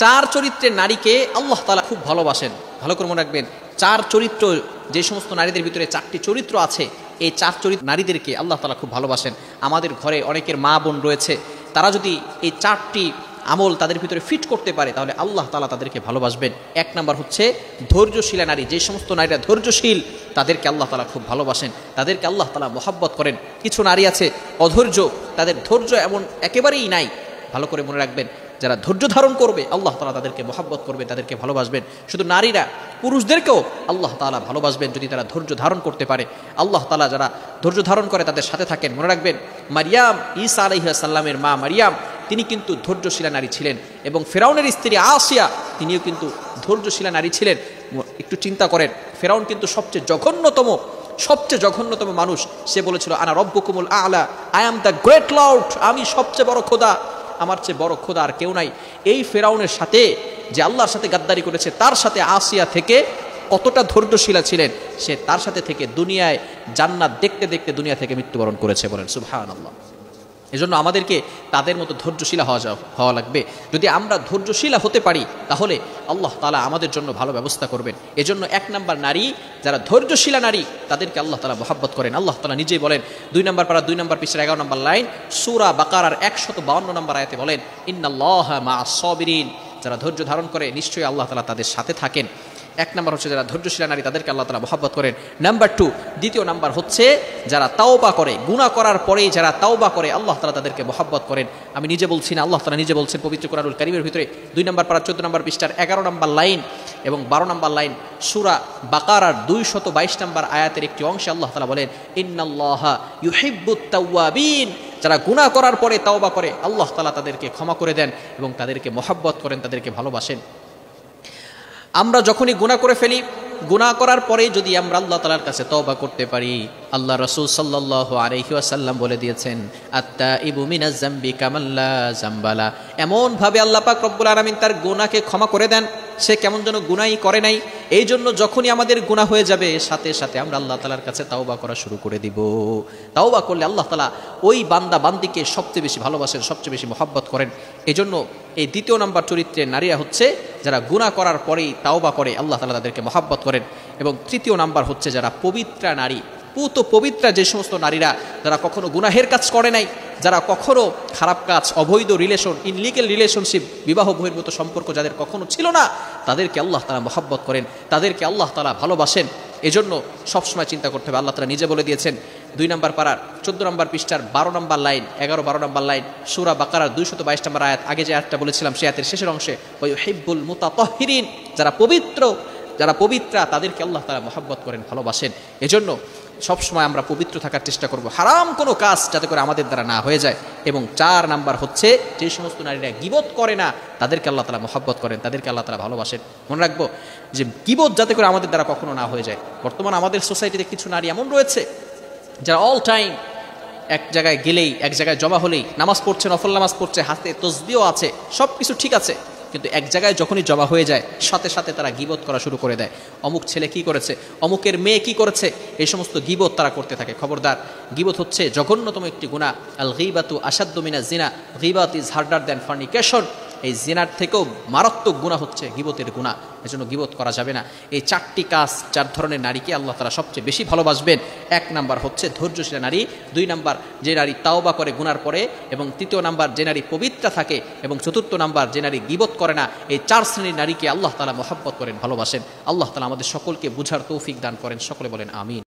চার চরিত্রের নারীকে আল্লাহ তাআলা খুব ভালোবাসেন। ভালো করে মনে রাখবেন, চার চরিত্র, যে সমস্ত নারীদের ভিতরে চারটি চরিত্র আছে, এই চার চরিত্র নারীদেরকে আল্লাহ তাআলা খুব ভালোবাসেন। আমাদের ঘরে অনেকের মা বোন রয়েছে, তারা যদি এই চারটি আমল তাদের ভিতরে ফিট করতে পারে তাহলে আল্লাহ তাআলা তাদেরকে ভালোবাসবেন। এক নাম্বার হচ্ছে ধৈর্যশীলা নারী। যে সমস্ত নারীরা ধৈর্যশীল তাদেরকে আল্লাহ তাআলা খুব ভালোবাসেন, তাদেরকে আল্লাহ তাআলা মহব্বত করেন। কিছু নারী আছে অধৈর্য, তাদের ধৈর্য এমন একেবারেই নাই। ভালো করে মনে রাখবেন, যারা ধৈর্য ধারণ করবে আল্লাহ তাআলা তাদেরকে মহব্বত করবেন, তাদেরকে ভালোবাসবেন। শুধু নারীরা, পুরুষদেরকেও আল্লাহ তাআলা ভালোবাসবেন যদি তারা ধৈর্য ধারণ করতে পারে। আল্লাহ তাআলা যারা ধৈর্য ধারণ করে তাদের সাথে থাকেন। মনে রাখবেন, মারিয়াম, ঈসা আলাইহিস সালামের মা মারিয়াম, তিনি কিন্তু ধৈর্যশীলা নারী ছিলেন, এবং ফেরাউনের স্ত্রী আসিয়া তিনিও কিন্তু ধৈর্যশীলা নারী ছিলেন। একটু চিন্তা করেন, ফেরাউন কিন্তু সবচেয়ে জঘন্যতম মানুষ। সে বলেছিল আনা রব্বুকুমুল আ'লা, I am the great lord, আমি সবচেয়ে বড় খোদা, আমার চেয়ে বড় খোদা আর কেউ নাই। এই ফেরাউনের সাথে যে আল্লাহর সাথে গাদ্দারি করেছে, তার সাথে আসিয়া থেকে কতটা ধৈর্যশীলা ছিলেন, সে তার সাথে থেকে দুনিয়ায় জান্নাত দেখতে দেখতে দুনিয়া থেকে মৃত্যুবরণ করেছে। বলেন সুবহানাল্লাহ। এজন্য আমাদেরকে তাদের মতো ধৈর্যশীলা হওয়া লাগবে। যদি আমরা ধৈর্যশীলা হতে পারি তাহলে আল্লাহ তাআলা আমাদের জন্য ভালো ব্যবস্থা করবেন। এজন্য এক নাম্বার নারী, যারা ধৈর্যশীলা নারী, তাদেরকে আল্লাহ তাআলা মহব্বত করেন। আল্লাহ তাআলা নিজেই বলেন 2 নম্বর পারা 2 নম্বর পৃষ্ঠার 11 নম্বর লাইন, সূরা বাকারার 152 নম্বর আয়াতে বলেন, ইন্নাল্লাহা মা'আস সাবিরিন, যারা ধৈর্য ধারণ করে নিশ্চয়ই আল্লাহ তাআলা তাদের সাথে থাকেন। এক নাম্বার হচ্ছে যারা ধৈর্যশীলা নারী, তাদেরকে আল্লাহ তাআলা মহব্বত করেন। নাম্বার 2, দ্বিতীয় নাম্বার হচ্ছে যারা তাওবা করে, গুনাহ করার পরেই যারা তাওবা করে আল্লাহ তাআলা তাদেরকে মহব্বত করেন। আমি নিজে বলছি না, আল্লাহ তাআলা নিজে বলছেন পবিত্র কোরআনুল কারীমের ভিতরে 2 নম্বর পারা 14 নম্বর পৃষ্ঠার 11 নম্বর লাইন এবং 12 নম্বর লাইন, সূরা বাকারার 222 নম্বর আয়াতের একটি অংশে আল্লাহ তাআলা বলেন, ইন্নাল্লাহা ইউহিব্বুত তাওয়াবিন, যারা গুনাহ করার পরে তাওবা করে আল্লাহ তাআলা তাদেরকে ক্ষমা করে দেন এবং তাদেরকে মহব্বত করেন, তাদেরকে ভালোবাসেন। আমরা যখনই গুনাহ করে ফেলি, গুনাহ করার পরে যদি আমরা আল্লাহ তাআলার কাছে তওবা করতে পারি, আল্লাহ রাসূল সাল্লাল্লাহু আলাইহি ওয়াসাল্লাম বলে দিয়েছেন, আত-তাইবু মিনাজ যামবি কামাল্লা যামবালা, এমন ভাবে আল্লাহ পাক রব্বুল আলামিন তার গুনাহকে ক্ষমা করে দেন, সে কেমন যেন গুনাহই করে নাই। এই জন্য যখনই আমাদের গুনাহ হয়ে যাবে, সাথে সাথে আমরা আল্লাহ তাআলার কাছে তাওবা করা শুরু করে দিব। তাওবা করলে আল্লাহ তাআলা ওই বান্দা বান্দিকে সবচেয়ে বেশি ভালোবাসেন, সবচেয়ে বেশি মহব্বত করেন। এজন্য এই দ্বিতীয় নাম্বার চরিত্রের নারীরা হচ্ছে যারা গুনাহ করার পরেই তাওবা করে আল্লাহ তাআলা তাদেরকে মহব্বত করেন। এবং তৃতীয় নাম্বার হচ্ছে যারা পবিত্রা নারী, পবিত্রা যে সমস্ত নারীরা যারা কখনো গুনাহের কাজ করে নাই, যারা কখনো খারাপ কাজ, অবৈধ রিলেশন, ইনলিগাল রিলেশনশিপ, বিবাহ বহির্ভূত সম্পর্ক যাদের কখনো ছিল না, তাদেরকে আল্লাহ তাআলা মহব্বত করেন, তাদেরকে আল্লাহ তাআলা ভালোবাসেন। এজন্য সবসময় চিন্তা করতে হবে, আল্লাহ তাআলা নিজে বলে দিয়েছেন 2 নম্বর পারার 14 নম্বর পৃষ্ঠার 12 নম্বর লাইন, 11-12 নম্বর লাইন, সূরা বাকারার 222 নম্বর আয়াত, আগে যে আয়াতটা বলেছিলাম সেই আয়াতের শেষের অংশে, ওয়া ইউহিব্বুল মুতাতাহহিরিন, যারা পবিত্রা তাদেরকে আল্লাহ তাআলা মহব্বত করেন, ভালোবাসেন। এজন্য সবসময় আমরা পবিত্র থাকার চেষ্টা করব, হারাম কোনো কাজ যাতে করে আমাদের দ্বারা না হয়ে যায়। এবং 4 নাম্বার হচ্ছে যে সমস্ত নারীরা গীবত করে না, তাদেরকে আল্লাহ তাআলা মহব্বত করেন, তাদেরকে আল্লাহ তাআলা ভালোবাসেন। মনে রাখবো যে গীবত যাতে করে আমাদের দ্বারা কখনো না হয়ে যায়। বর্তমান আমাদের সোসাইটিতে কিছু নারী এমন রয়েছে যারা অল টাইম এক জায়গায় গেলেই, এক জায়গায় জমা হলেই নামাজ পড়ছে, নফল নামাজ পড়ছে, হাতে তসবিহও আছে, সব কিছু ঠিক আছে, কিন্তু এক জায়গায় যখনই জমা হয়ে যায় সাথে সাথে তারা গীবত করা শুরু করে দেয়। অমুক ছেলে কি করেছে, অমুকের মেয়ে কি করেছে, এই সমস্ত গীবত তারা করতে থাকে। খবরদার, গীবত হচ্ছে জঘন্যতম একটি গুনাহ। আল গীবাতু আশাদ্দু মিনাজ জিনা, গীবাত ইজ হার্ডার দ্যান ফর্নিকেশন। এই জিনার থেকেও মারাত্মক গুনাহ হচ্ছে গীবতের গুনাহ। এজন্য গীবত করা যাবে না। এই 4টি কাজ, 4 ধরনের নারীকে আল্লাহ তাআলা সবচেয়ে বেশি ভালোবাসবেন। 1 নাম্বার হচ্ছে ধৈর্যশীলা নারী, 2 নাম্বার যে নারী তাওবা করে গুনার পরে, এবং 3য় নাম্বার যে নারী পবিত্রা থাকে, এবং 4র্থ নাম্বার যে নারী গীবত করে না। এই 4 শ্রেণীর নারীকে আল্লাহ তাআলা মহব্বত করেন, ভালোবাসেন। আল্লাহ তাআলা আমাদের সকলকে বুঝার তৌফিক দান করেন। সকলে বলেন আমিন।